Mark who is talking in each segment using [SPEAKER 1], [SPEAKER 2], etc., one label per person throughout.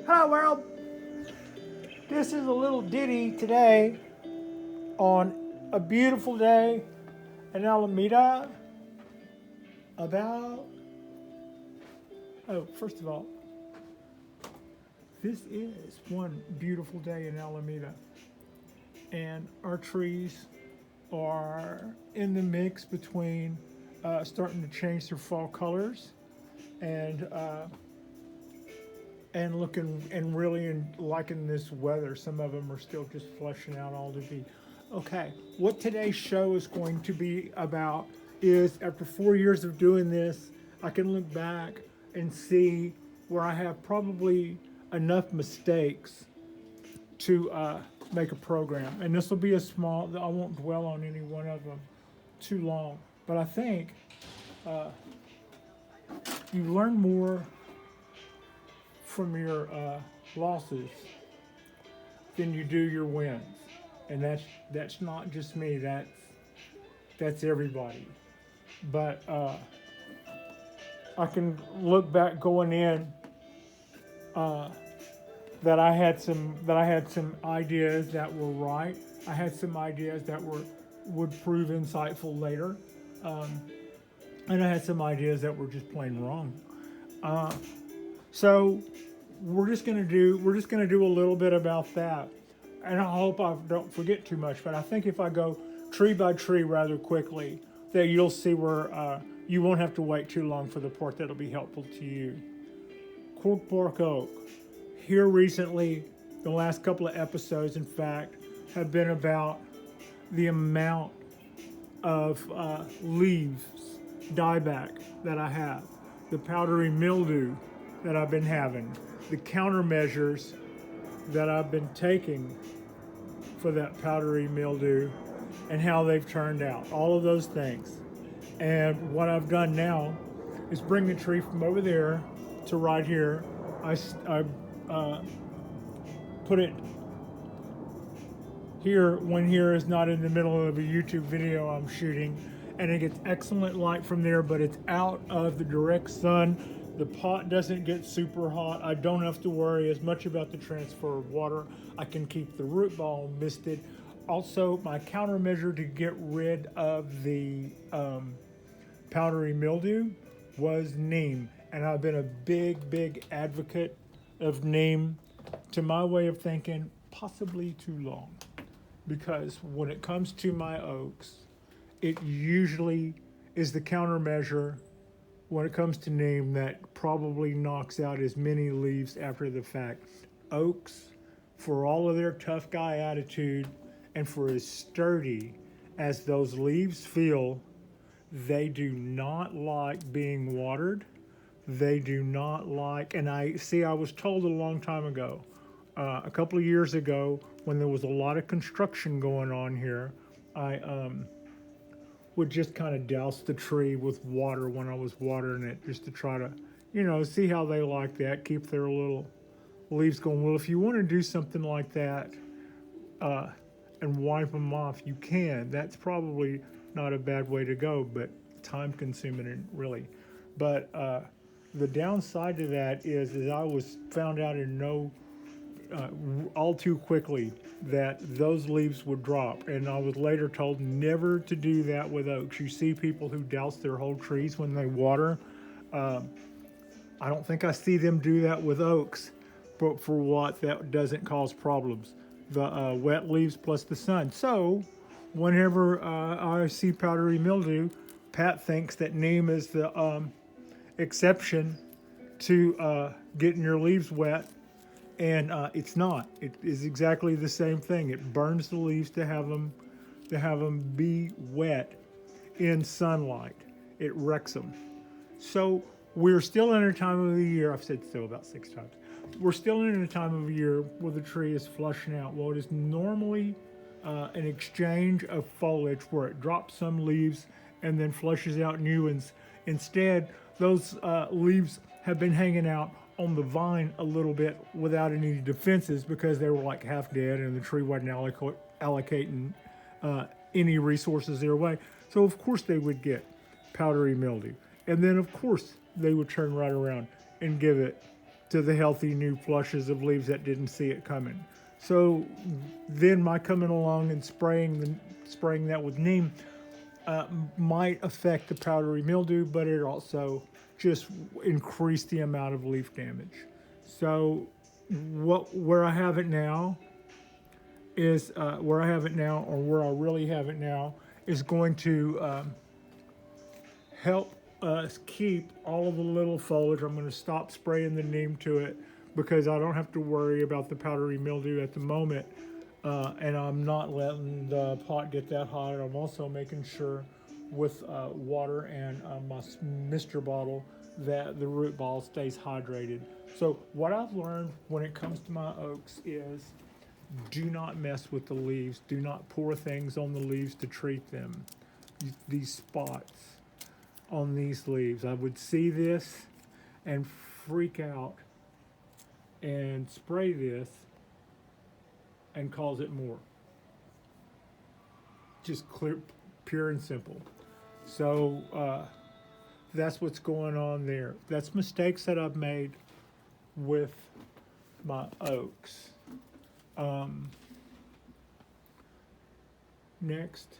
[SPEAKER 1] Hello world! This is a little ditty today on a beautiful day in Alameda about, first of all, this is one beautiful day in Alameda, and our trees are in the mix between starting to change their fall colors and looking and really liking this weather. Some of them are still just fleshing out all to be. Okay, what today's show is going to be about is after 4 years of doing this, I can look back and see where I have probably enough mistakes to make a program. And this will be a small, I won't dwell on any one of them too long. But I think you learn more from your losses than you do your wins. And that's not just me, that's everybody. But I can look back going in that I had some ideas that were right. I had some ideas that would prove insightful later, and I had some ideas that were just plain wrong. So we're just gonna do a little bit about that, and I hope I don't forget too much. But I think if I go tree by tree rather quickly, that you'll see where you won't have to wait too long for the part that'll be helpful to you. Cork bark oak. Here recently, the last couple of episodes, in fact, have been about the amount of leaves, dieback that I have, the powdery mildew that I've been having, the countermeasures that I've been taking for that powdery mildew, and how they've turned out, all of those things. And what I've done now is bring the tree from over there to right here. I put it here when here is not in the middle of a YouTube video I'm shooting, and it gets excellent light from there, but it's out of the direct sun. The pot doesn't get super hot. I don't have to worry as much about the transfer of water. I can keep the root ball misted. Also, my countermeasure to get rid of the powdery mildew was neem, and I've been a big advocate of neem, to my way of thinking, possibly too long, because when it comes to my oaks, it usually is the countermeasure when it comes to neem that probably knocks out as many leaves after the fact. Oaks, for all of their tough guy attitude and for as sturdy as those leaves feel, they do not like being watered. They do not like, and I was told a long time ago, a couple of years ago, when there was a lot of construction going on here, I would just kind of douse the tree with water when I was watering it, just to try to, see how they like that, keep their little leaves going. Well, if you want to do something like that and wipe them off, you can. That's probably not a bad way to go, but time consuming and really. But the downside to that is I found out in all too quickly that those leaves would drop, and I was later told never to do that with oaks. You see people who douse their whole trees when they water. I don't think I see them do that with oaks, but for what that doesn't cause problems. The wet leaves plus the sun. So whenever I see powdery mildew, Pat thinks that neem is the exception to getting your leaves wet, and it's not. It is exactly the same thing. It burns the leaves to have them be wet in sunlight. It wrecks them. So we're still in a time of the year, I've said so about 6 times, we're still in a time of year where the tree is flushing out. Well, it is normally an exchange of foliage where it drops some leaves and then flushes out new ones. Instead, those leaves have been hanging out on the vine a little bit without any defenses because they were like half dead and the tree wasn't allocating any resources their way. So of course they would get powdery mildew. And then of course they would turn right around and give it to the healthy new flushes of leaves that didn't see it coming. So then my coming along and spraying that with neem might affect the powdery mildew, but it also just increased the amount of leaf damage. So where I have it now is where I have it now, or where I really have it now, is going to help us keep all of the little foliage. I'm going to stop spraying the neem to it because I don't have to worry about the powdery mildew at the moment. And I'm not letting the pot get that hot. I'm also making sure with water and my mister bottle that the root ball stays hydrated. So what I've learned when it comes to my oaks is do not mess with the leaves. Do not pour things on the leaves to treat them. These spots on these leaves. I would see this and freak out and spray this and cause it more. Just clear, pure and simple. So that's what's going on there. That's mistakes that I've made with my oaks. Next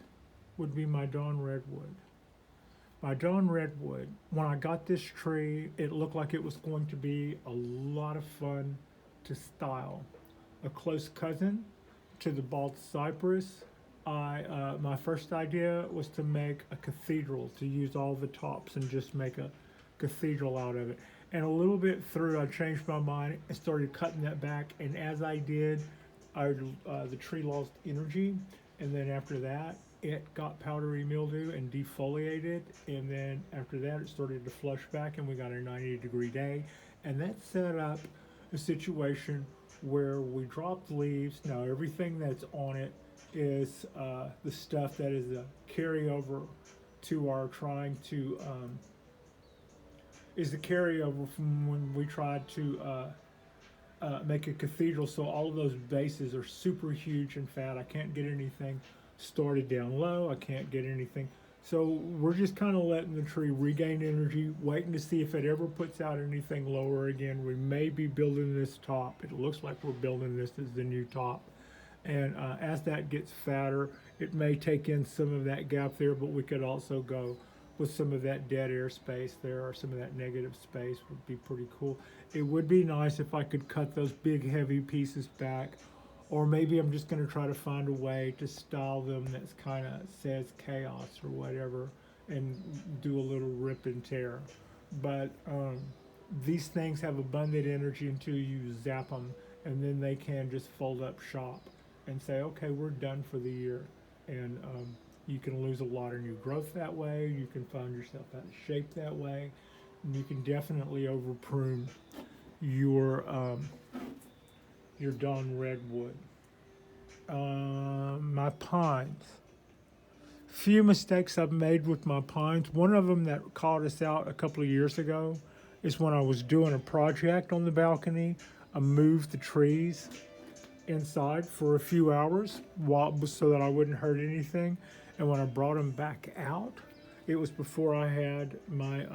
[SPEAKER 1] would be my dawn redwood. My dawn redwood, when I got this tree, it looked like it was going to be a lot of fun to style. A close cousin to the bald cypress. My first idea was to make a cathedral, to use all the tops and just make a cathedral out of it. And a little bit through, I changed my mind and started cutting that back. And as I did, the tree lost energy. And then after that, it got powdery mildew and defoliated. And then after that, it started to flush back and we got a 90-degree day. And that set up a situation where we dropped leaves. Now everything that's on it is the stuff that is a carryover to our trying to is the carryover from when we tried to make a cathedral. So all of those bases are super huge and fat. I can't get anything started down low. I can't get anything. So we're just kind of letting the tree regain energy, waiting to see if it ever puts out anything lower again. We may be building this top. It looks like we're building this as the new top. And as that gets fatter, it may take in some of that gap there, but we could also go with some of that dead air space there, or some of that negative space would be pretty cool. It would be nice if I could cut those big heavy pieces back, or maybe I'm just going to try to find a way to style them that's kind of says chaos or whatever, and do a little rip and tear. But these things have abundant energy until you zap them, and then they can just fold up shop and say, okay, we're done for the year. And you can lose a lot of new growth that way. You can find yourself out of shape that way. And you can definitely over prune your dawn redwood. My pines. Few mistakes I've made with my pines. One of them that caught us out a couple of years ago is when I was doing a project on the balcony. I moved the trees inside for a few hours so that I wouldn't hurt anything. And when I brought them back out, it was before I had my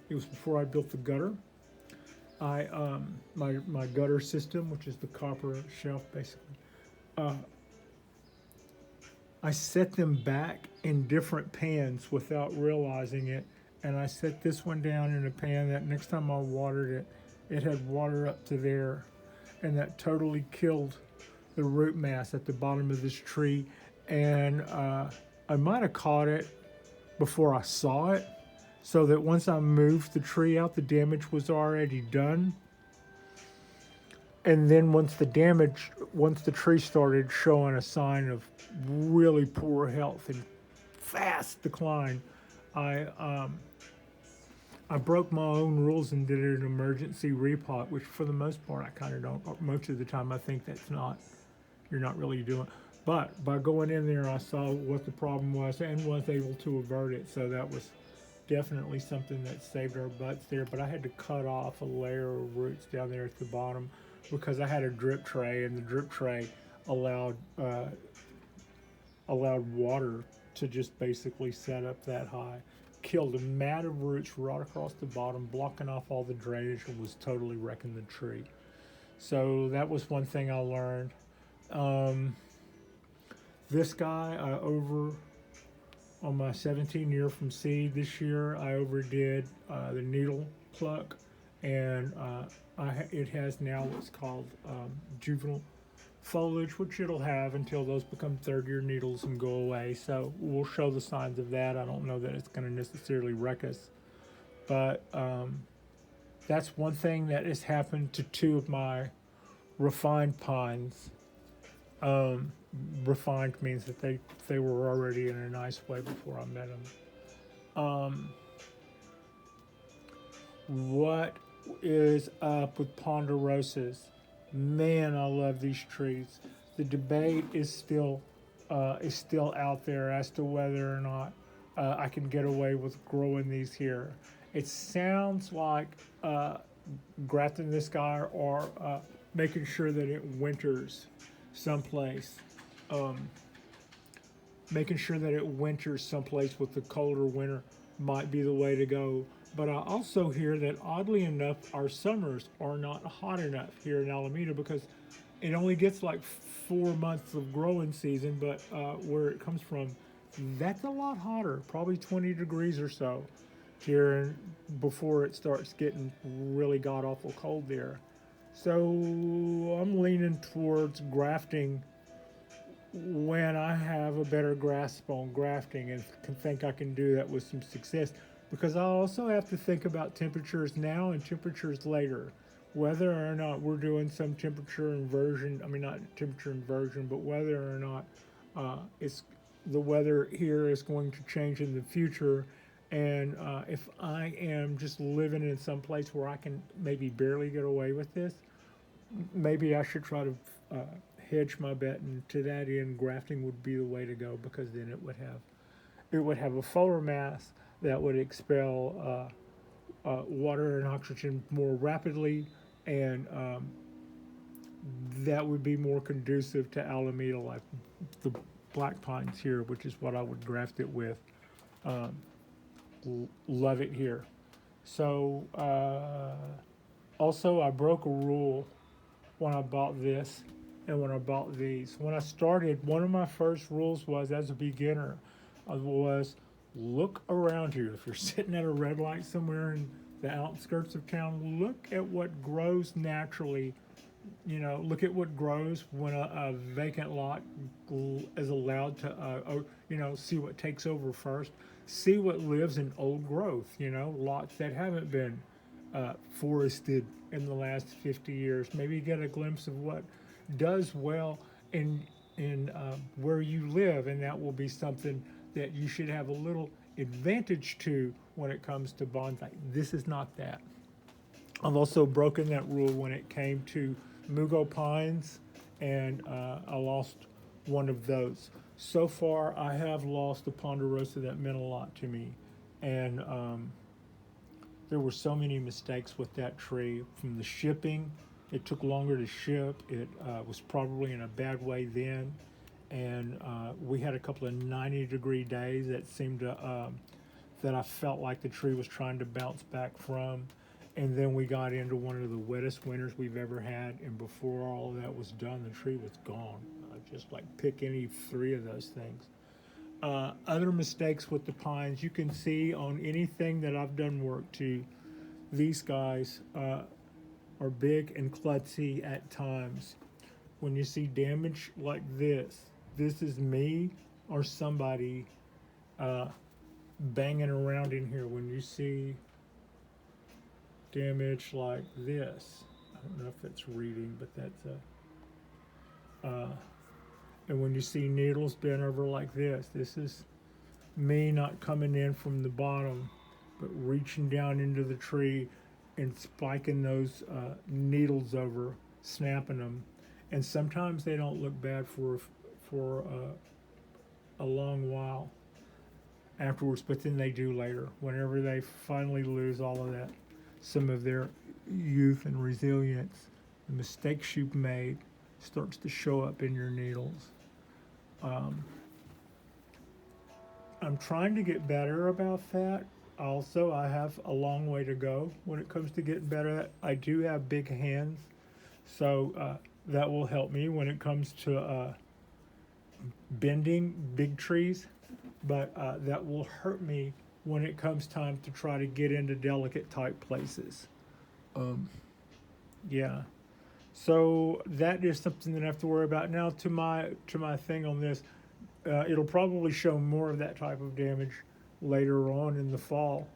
[SPEAKER 1] it was before I built the gutter. My gutter system, which is the copper shelf basically, I set them back in different pans without realizing it. And I set this one down in a pan that next time I watered it, it had water up to there. And that totally killed the root mass at the bottom of this tree. And I might have caught it before I saw it, so that once I moved the tree out, the damage was already done. And then once the tree started showing a sign of really poor health and fast decline, I broke my own rules and did an emergency repot, which for the most part I kind of don't. Most of the time I think you're not really doing. But by going in there, I saw what the problem was and was able to avert it. So that was definitely something that saved our butts there. But I had to cut off a layer of roots down there at the bottom because I had a drip tray, and the drip tray allowed water to just basically set up that high. killed a mat of roots right across the bottom, blocking off all the drainage, and was totally wrecking the tree. So that was one thing I learned. Um, this guy, I over on my 17 year from seed this year, I overdid the needle pluck, and it has now what's called juvenile foliage, which it'll have until those become third year needles and go away. So we'll show the signs of that. I don't know that it's going to necessarily wreck us, but that's one thing that has happened to two of my refined pines. Refined means that they were already in a nice way before I met them. What is up with ponderosas? Man, I love these trees. The debate is still out there as to whether or not I can get away with growing these here. It sounds like grafting this guy or making sure that it winters someplace. Making sure that it winters someplace with the colder winter might be the way to go. But I also hear that oddly enough, our summers are not hot enough here in Alameda because it only gets like 4 months of growing season, but where it comes from, that's a lot hotter, probably 20 degrees or so here before it starts getting really god awful cold there. So I'm leaning towards grafting when I have a better grasp on grafting and can think I can do that with some success, because I also have to think about temperatures now and temperatures later, whether or not we're doing some temperature inversion. I mean, not temperature inversion, but whether or not it's the weather here is going to change in the future. And if I am just living in some place where I can maybe barely get away with this, maybe I should try to hedge my bet, and to that end, grafting would be the way to go, because then it would have a fuller mass that would expel water and oxygen more rapidly, and that would be more conducive to Alameda, like the black pines here, which is what I would graft it with. Love it here. So also I broke a rule when I bought this and when I bought these. When I started, one of my first rules was, as a beginner, was look around you. If you're sitting at a red light somewhere in the outskirts of town, look at what grows naturally. Look at what grows when a vacant lot is allowed to, see what takes over first. See what lives in old growth, lots that haven't been forested in the last 50 years. Maybe get a glimpse of what does well in where you live, and that will be something that you should have a little advantage to when it comes to bonsai. This is not that. I've also broken that rule when it came to Mugo pines, and I lost one of those. So far, I have lost a ponderosa that meant a lot to me, and there were so many mistakes with that tree. From the shipping, it took longer to ship. It was probably in a bad way then, and we had a couple of 90-degree days that seemed to that I felt like the tree was trying to bounce back from. And then we got into one of the wettest winters we've ever had, and before all of that was done, the tree was gone. Just like pick any 3 of those things. Other mistakes with the pines, you can see on anything that I've done work to, these guys are big and klutzy at times. When you see damage like this is me or somebody banging around in here. When you see damage like this, I don't know if it's reading, but that's and when you see needles bent over like this is me not coming in from the bottom, but reaching down into the tree and spiking those needles over, snapping them. And sometimes they don't look bad for a long while afterwards, but then they do later. Whenever they finally lose all of that, some of their youth and resilience, the mistakes you've made starts to show up in your needles. I'm trying to get better about that. Also, I have a long way to go when it comes to getting better at. I do have big hands, so that will help me when it comes to bending big trees, but that will hurt me when it comes time to try to get into delicate type places. Um, yeah. So that is something that I have to worry about. Now to my thing on this, it'll probably show more of that type of damage later on in the fall,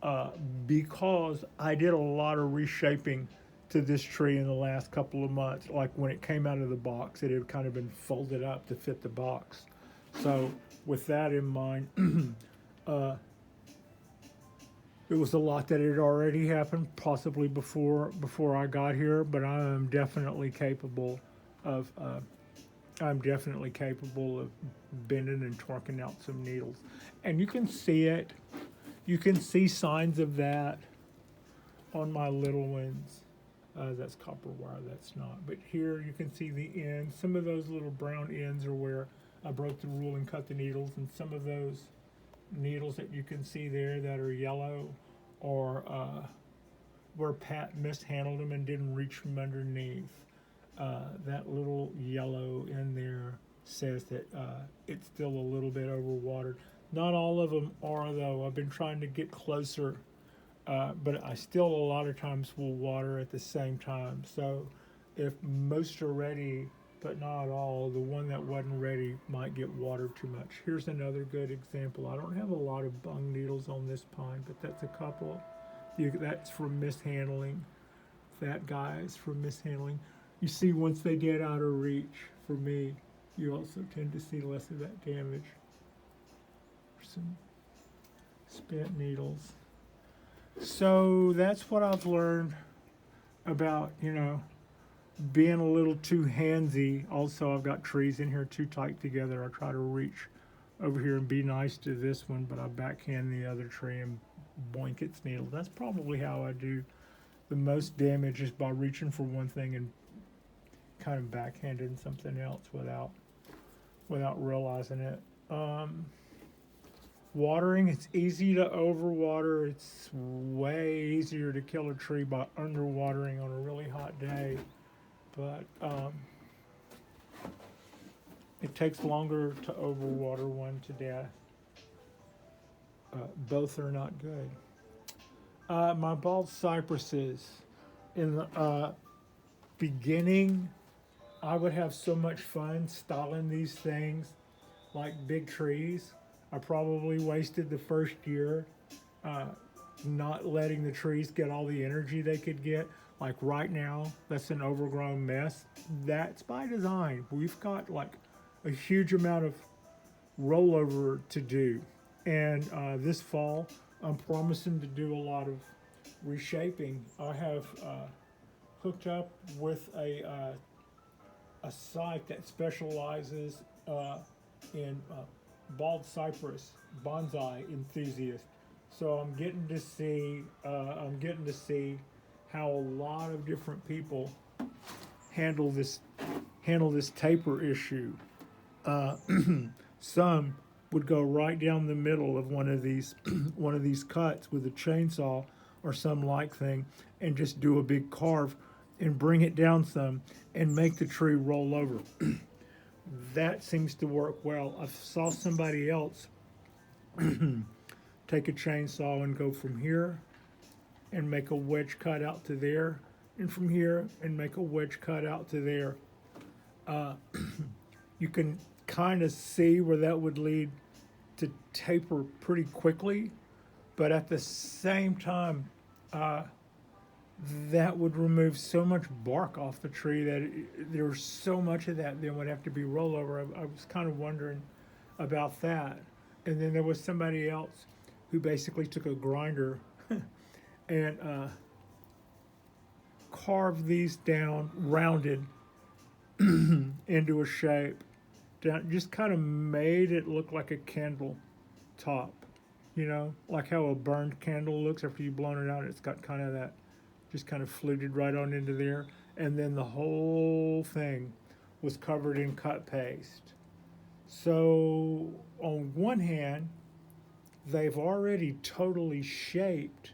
[SPEAKER 1] uh, because I did a lot of reshaping to this tree in the last couple of months. Like when it came out of the box, it had kind of been folded up to fit the box. So with that in mind, uh, it was a lot that had already happened, possibly before I got here. But of I'm definitely capable of bending and torquing out some needles, and you can see it. You can see signs of that on my little ones. That's copper wire. That's not. But here you can see the ends. Some of those little brown ends are where I broke the rule and cut the needles, and some of those needles that you can see there that are yellow, or where Pat mishandled them and didn't reach from underneath. That little yellow in there says that it's still a little bit overwatered. Not all of them are, though. I've been trying to get closer, but I still a lot of times will water at the same time. So if most are ready, but not all, the one that wasn't ready might get watered too much. Here's another good example. I don't have a lot of bung needles on this pine, but that's a couple. That's from mishandling. That guy is from mishandling. You see, once they get out of reach, for me, you also tend to see less of that damage. Some spent needles. So that's what I've learned about, being a little too handsy. Also, I've got trees in here too tight together. I try to reach over here and be nice to this one, but I backhand the other tree and boink its needle. That's probably how I do the most damage, is by reaching for one thing and kind of backhanding something else without realizing it. Watering, it's easy to overwater. It's way easier to kill a tree by underwatering on a really hot day, but it takes longer to overwater one to death. Both are not good. My bald cypresses, in the beginning, I would have so much fun styling these things like big trees. I probably wasted the first year uh, not letting the trees get all the energy they could get. Like right now, that's an overgrown mess. That's by design. We've got like a huge amount of rollover to do. And this fall, I'm promising to do a lot of reshaping. I have hooked up with a site that specializes in bald cypress bonsai enthusiast. So I'm getting to see how a lot of different people handle this taper issue. Uh, some would go right down the middle of one of these one of these cuts with a chainsaw or some like thing, and just do a big carve and bring it down some and make the tree roll over. That seems to work well. I saw somebody else take a chainsaw and go from here and make a wedge cut out to there, and from here and make a wedge cut out to there. Uh, you can kind of see where that would lead to taper pretty quickly, but at the same time, uh, that would remove so much bark off the tree that there's so much of that then would have to be rollover. I was kind of wondering about that. And then there was somebody else who basically took a grinder and carved these down, rounded into a shape. Just kind of made it look like a candle top, like how a burned candle looks after you've blown it out. It's got kind of that, just kind of fluted right on into there. And then the whole thing was covered in cut paste. So on one hand, they've already totally shaped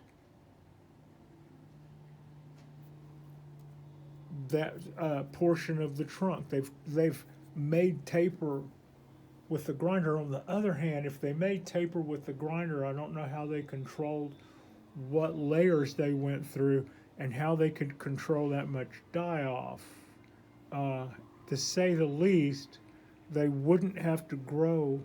[SPEAKER 1] that portion of the trunk. They've made taper with the grinder. On the other hand, if they made taper with the grinder, I don't know how they controlled what layers they went through and how they could control that much die off. To say the least, they wouldn't have to grow.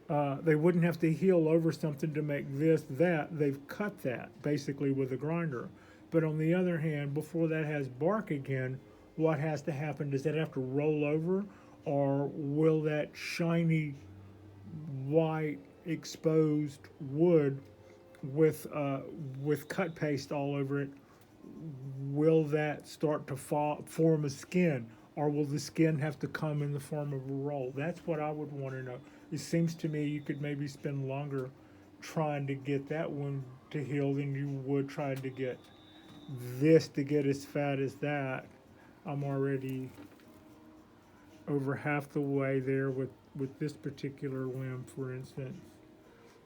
[SPEAKER 1] They wouldn't have to heal over something to make this, that. They've cut that basically with a grinder. But on the other hand, before that has bark again, what has to happen? Does that have to roll over, or will that shiny white exposed wood with cut paste all over it, will that start to form a skin, or will the skin have to come in the form of a roll? That's what I would want to know. It seems to me you could maybe spend longer trying to get that one to heal than you would trying to get this to get as fat as that. I'm already over half the way there with this particular limb, for instance,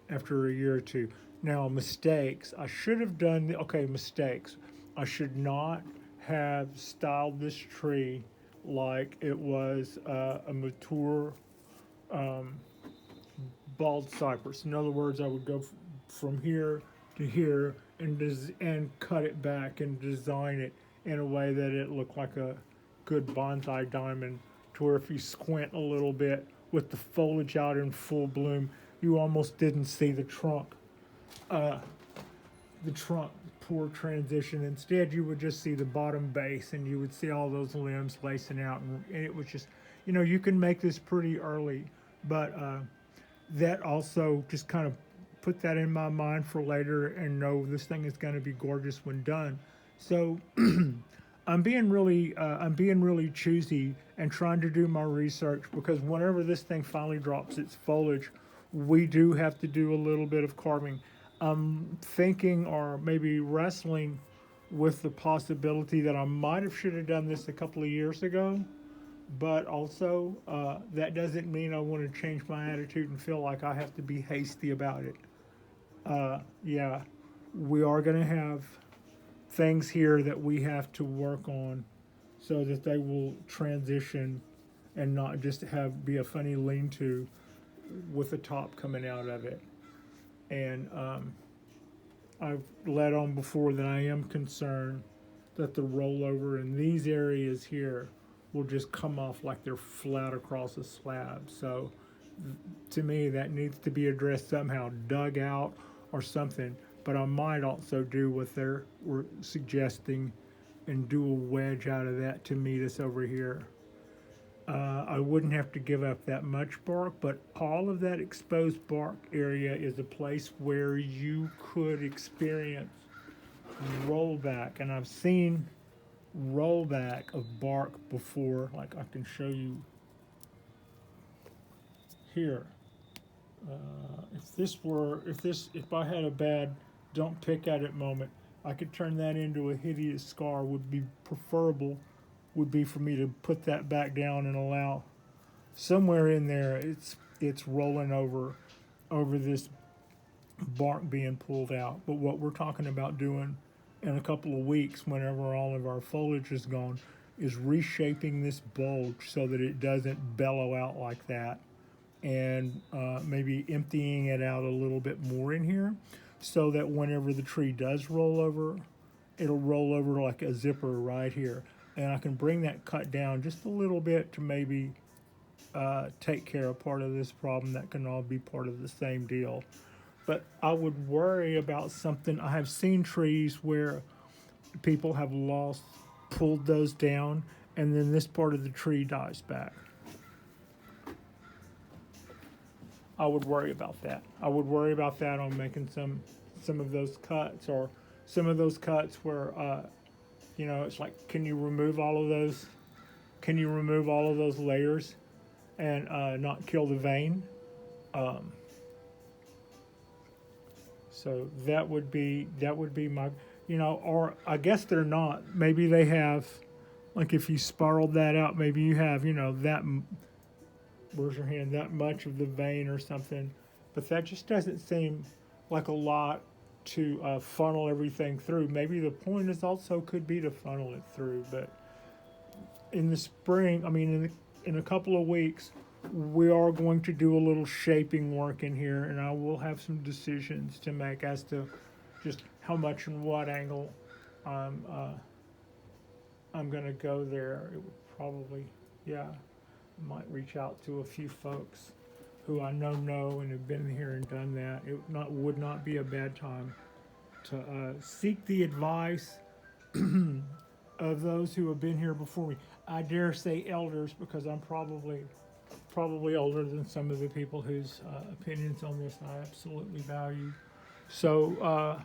[SPEAKER 1] after a year or two. Now, mistakes. I should have done, okay, mistakes. I should not have styled this tree like it was a mature bald cypress. In other words, I would go from here to here and cut it back and design it in a way that it looked like a good bonsai diamond, to where if you squint a little bit with the foliage out in full bloom, you almost didn't see the trunk. Poor transition. Instead, you would just see the bottom base, and you would see all those limbs lacing out, and it was just, you can make this pretty early, but that also just kind of put that in my mind for later, and know this thing is going to be gorgeous when done. So I'm being really choosy and trying to do my research, because whenever this thing finally drops its foliage, we do have to do a little bit of carving. I'm thinking, or maybe wrestling with the possibility that I might have should have done this a couple of years ago, but also that doesn't mean I want to change my attitude and feel like I have to be hasty about it. Yeah, we are going to have things here that we have to work on so that they will transition and not just be a funny lean-to with the top coming out of it. And I've led on before that I am concerned that the rollover in these areas here will just come off like they're flat across a slab. So to me, that needs to be addressed somehow, dug out or something. But I might also do what they're suggesting and do a wedge out of that to meet us over here. I wouldn't have to give up that much bark, but all of that exposed bark area is a place where you could experience rollback. And I've seen rollback of bark before, like I can show you here. If I had a bad don't pick at it moment, I could turn that into a hideous scar. Would be preferable, would be for me to put that back down and allow somewhere in there it's rolling over this bark being pulled out. But what we're talking about doing in a couple of weeks, whenever all of our foliage is gone, is reshaping this bulge so that it doesn't bellow out like that, and maybe emptying it out a little bit more in here, so that whenever the tree does roll over, it'll roll over like a zipper right here. And I can bring that cut down just a little bit to maybe take care of part of this problem. That can all be part of the same deal. But I would worry about something. I have seen trees where people have pulled those down, and then this part of the tree dies back. I would worry about that. I would worry about that on making some of those cuts, or some of those cuts where it's like, can you remove all of those? Can you remove all of those layers and not kill the vein? So that would be my, or I guess they're not. Maybe they have, like if you spiraled that out, maybe you have, that, where's your hand, that much of the vein or something, but that just doesn't seem like a lot to funnel everything through. Maybe the point is also could be to funnel it through, but in the spring, I mean, in a couple of weeks, we are going to do a little shaping work in here, and I will have some decisions to make as to just how much and what angle I'm I'm gonna go there. It would probably, yeah, I might reach out to a few folks who I know and have been here and done that. It would not be a bad time to seek the advice of those who have been here before me. I dare say elders because I'm probably older than some of the people whose opinions on this I absolutely value. So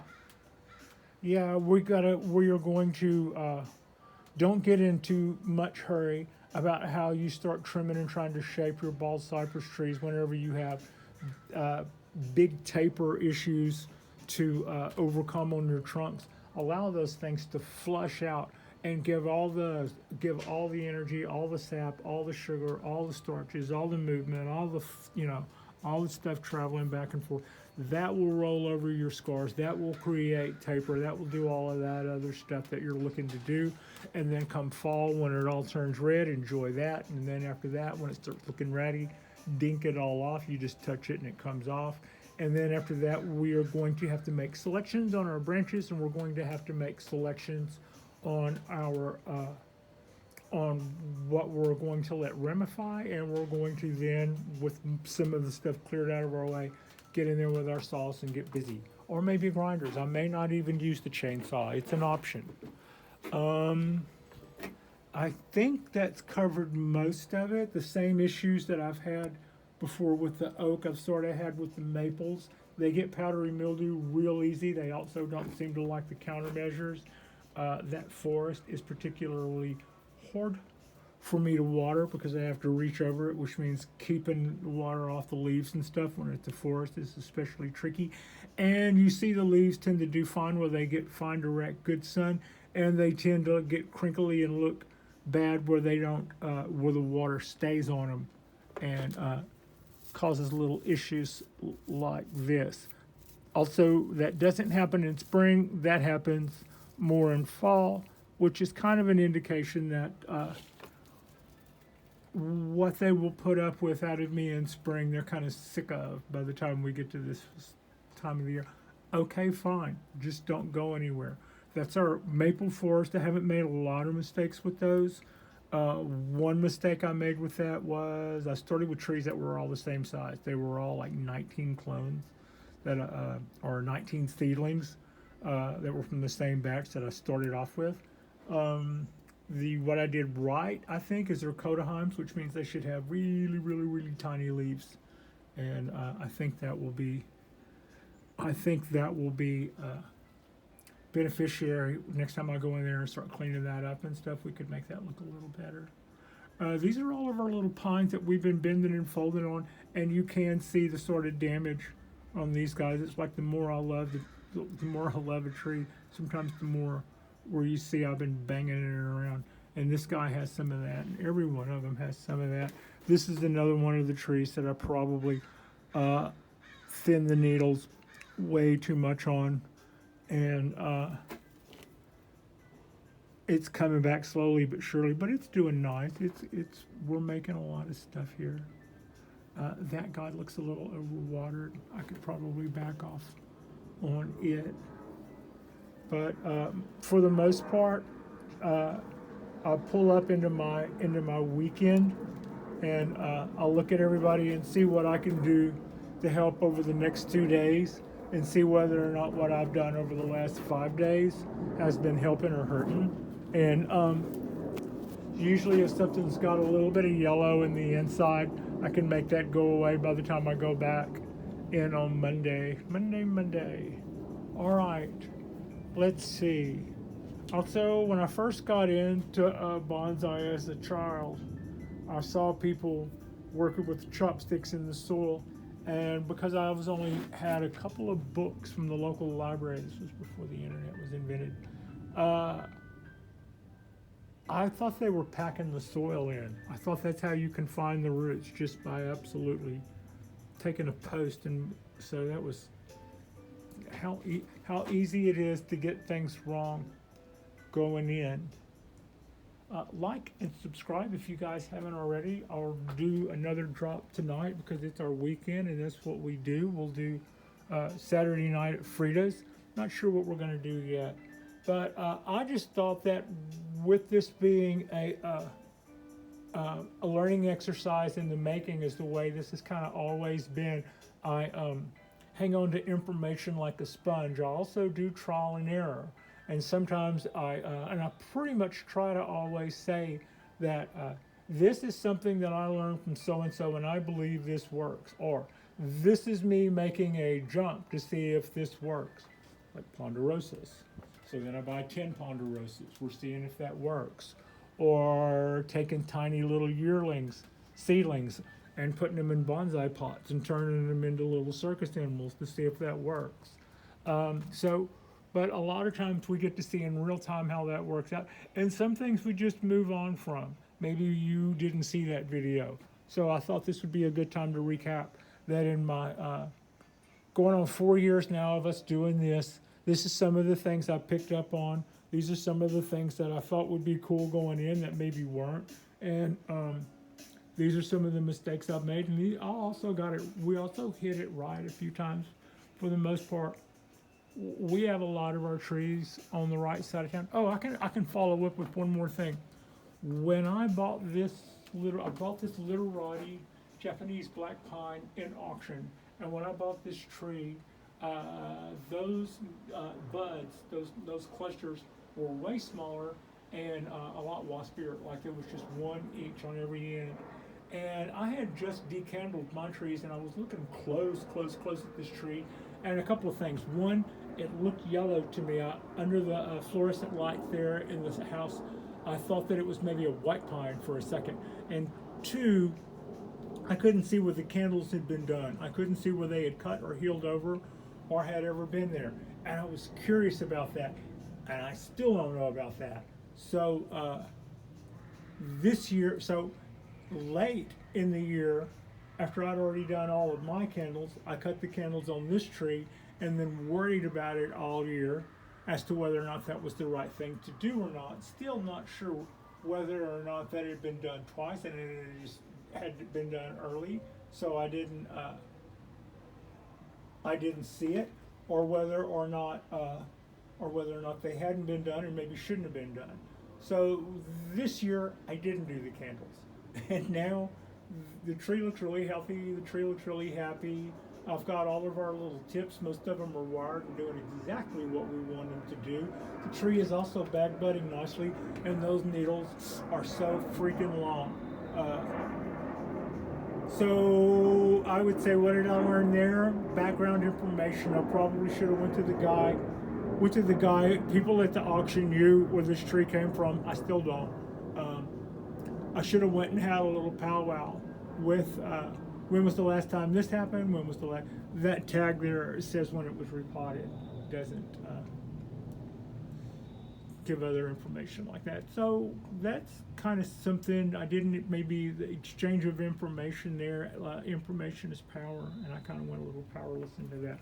[SPEAKER 1] yeah, we are going to don't get into much hurry about how you start trimming and trying to shape your bald cypress trees whenever you have big taper issues to overcome on your trunks. Allow those things to flush out and give all the energy, all the sap, all the sugar, all the starches, all the movement, all the all the stuff traveling back and forth. That will roll over your scars. That will create taper. That will do all of that other stuff that you're looking to do. And then come fall, when it all turns red, enjoy that. And then after that, when it starts looking ratty, dink it all off. You just touch it and it comes off. And then after that, we are going to have to make selections on our branches, and we're going to have to make selections on our on what we're going to let ramify, and we're going to then, with some of the stuff cleared out of our way, get in there with our saws and get busy. Or maybe grinders. I may not even use the chainsaw. It's an option. I think that's covered most of it. The same issues that I've had before with the oak, I've sort of had with the maples. They get powdery mildew real easy. They also don't seem to like the countermeasures. That forest is particularly hard for me to water because I have to reach over it, which means keeping the water off the leaves and stuff when it's a forest is especially tricky. And you see the leaves tend to do fine where they get fine, direct, good sun, and they tend to get crinkly and look bad where they don't, where the water stays on them and causes little issues like this. Also, that doesn't happen in spring. That happens more in fall, which is kind of an indication that what they will put up with out of me in spring, they're kind of sick of by the time we get to this time of the year. Okay, fine. Just don't go anywhere. That's our maple forest. I haven't made a lot of mistakes with those. One mistake I made with that was I started with trees that were all the same size. They were all like 19 clones that or 19 seedlings that were from the same batch that I started off with. What I did right, I think, is they're Codahimes, which means they should have really, really, really tiny leaves, and I think that will be beneficiary next time I go in there and start cleaning that up and stuff. We could make that look a little better. These are all of our little pines that we've been bending and folding on, and you can see the sort of damage on these guys. It's like the more I love the more I love a tree, sometimes the more where you see I've been banging it around. And this guy has some of that, and every one of them has some of that. This is another one of the trees that I probably thin the needles way too much on, and it's coming back slowly but surely, but it's doing nice. We're making a lot of stuff here. That guy looks a little overwatered. I could probably back off on it. But for the most part, I'll pull up into my weekend, and I'll look at everybody and see what I can do to help over the next 2 days, and see whether or not what I've done over the last 5 days has been helping or hurting. And usually if something's got a little bit of yellow in the inside, I can make that go away by the time I go back in on Monday. All right. Let's see. Also, when I first got into bonsai as a child, I saw people working with chopsticks in the soil, and because I was only had a couple of books from the local library, this was before the internet was invented, I thought they were packing the soil in. I thought that's how you can find the roots, just by absolutely taking a post, and so that was how easy it is to get things wrong going in. Like and subscribe if you guys haven't already. I'll do another drop tonight because it's our weekend and that's what we do. We'll do Saturday night at Frida's. Not sure what we're going to do yet, but I just thought that with this being a learning exercise in the making is the way this has kind of always been. I hang on to information like a sponge. I also do trial and error. And sometimes I pretty much try to always say that this is something that I learned from so-and-so and I believe this works. Or this is me making a jump to see if this works, like ponderosas. So then I buy 10 ponderosas. We're seeing if that works. Or taking tiny little seedlings, and putting them in bonsai pots and turning them into little circus animals to see if that works. But a lot of times we get to see in real time how that works out. And some things we just move on from. Maybe you didn't see that video. So I thought this would be a good time to recap that in my going on 4 years now of us doing this. This is some of the things I picked up on. These are some of the things that I thought would be cool going in that maybe weren't. And these are some of the mistakes I've made. And we also hit it right a few times. For the most part, we have a lot of our trees on the right side of town. Oh, I can follow up with one more thing. When I bought this literati Japanese black pine in auction, and when I bought this tree, those buds, those clusters were way smaller and a lot waspier. Like there was just one each on every end. And I had just decandled my trees, and I was looking close at this tree, and a couple of things. One, it looked yellow to me under the fluorescent light there in this house. I thought that it was maybe a white pine for a second. And two, I couldn't see where the candles had been done. I couldn't see where they had cut or healed over or had ever been there. And I was curious about that, and I still don't know about that. So this year, late in the year, after I'd already done all of my candles, I cut the candles on this tree and then worried about it all year as to whether or not that was the right thing to do or not. Still not sure whether or not that had been done twice and it just had been done early, so I didn't see it, or whether or not they hadn't been done and maybe shouldn't have been done. So this year I didn't do the candles. And now the tree looks really healthy, the tree looks really happy. I've got all of our little tips, most of them are wired and doing exactly what we want them to do. The tree is also back budding nicely, and those needles are so freaking long. So I would say, what did I learn there? Background information. I probably should have went to the guy. People at the auction knew where this tree came from. I still don't. I should have went and had a little powwow with when was the last time this happened, when was the last, that tag there says when it was repotted, doesn't give other information like that. So that's kind of something I didn't, maybe the exchange of information there, information is power, and I kind of went a little powerless into that.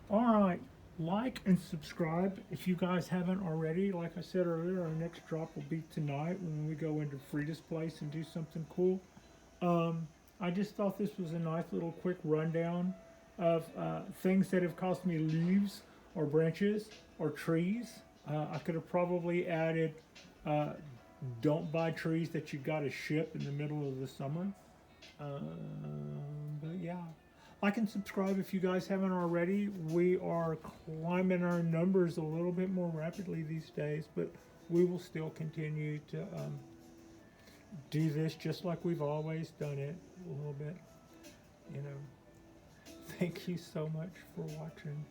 [SPEAKER 1] All right. Like and subscribe if you guys haven't already. Like I said earlier, our next drop will be tonight when we go into Frida's place and do something cool. I just thought this was a nice little quick rundown of things that have cost me leaves or branches or trees. I could have probably added don't buy trees that you got to ship in the middle of the summer. But yeah. Like and subscribe if you guys haven't already. We are climbing our numbers a little bit more rapidly these days, but we will still continue to do this just like we've always done it a little bit. Thank you so much for watching.